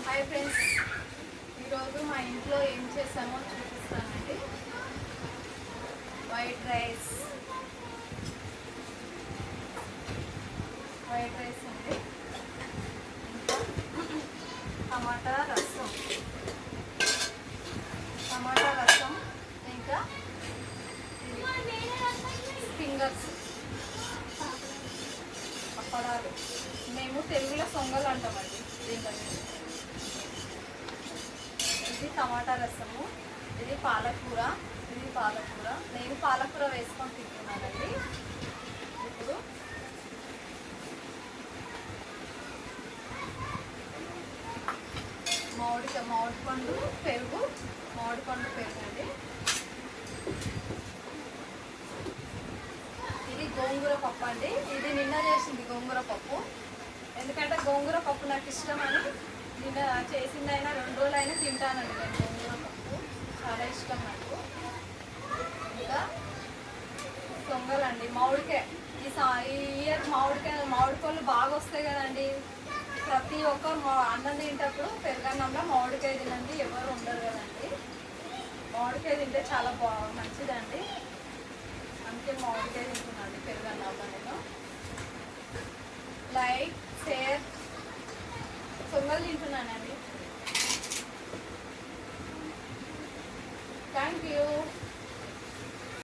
Hi friends, ఈరోజు మా ఇంట్లో ఏం చేసామో చూపిస్తానండి. వైట్ రైస్ అండి, ఇంకా టమాటా రసం, ఇంకా ఫింగర్స్, అప్పడాలు. మేము తెలుగులో సొంగలు అంటామండి దీంట్లో. ఇది టమాటా రసము, ఇది పాలకూర. నేను పాలకూర వేసుకొని తింటున్నానండి. ఇప్పుడు మామిడిపండు పెరుగు అండి. ఇది గోంగూర పప్పు అండి. ఇది నిన్న చేసింది గోంగూర పప్పు. ఎందుకంటే గోంగూర పప్పు నాకు ఇష్టమని నిన్న చేసిందైనా 2 రోజులైనా తింటానండి నేను. గోంగూర పప్పు చాలా ఇష్టం నాకు. ఇంకా సొంగలండి, మామిడికాయ. ఈ ఇయర్ మామిడి పళ్ళు బాగా వస్తాయి కదండి. ప్రతి ఒక్కరు అన్నం తింటప్పుడు పెరుగన్నంలో మామిడికాయ తినండి, ఎవరు ఉండరు కదండి. మామిడికాయ తింటే చాలా మంచిదండి. అందుకే మామిడికాయ తింటున్నాండి పెరుగన్నంలో నేను. Like, share. సొంగలు తింటున్నానండి.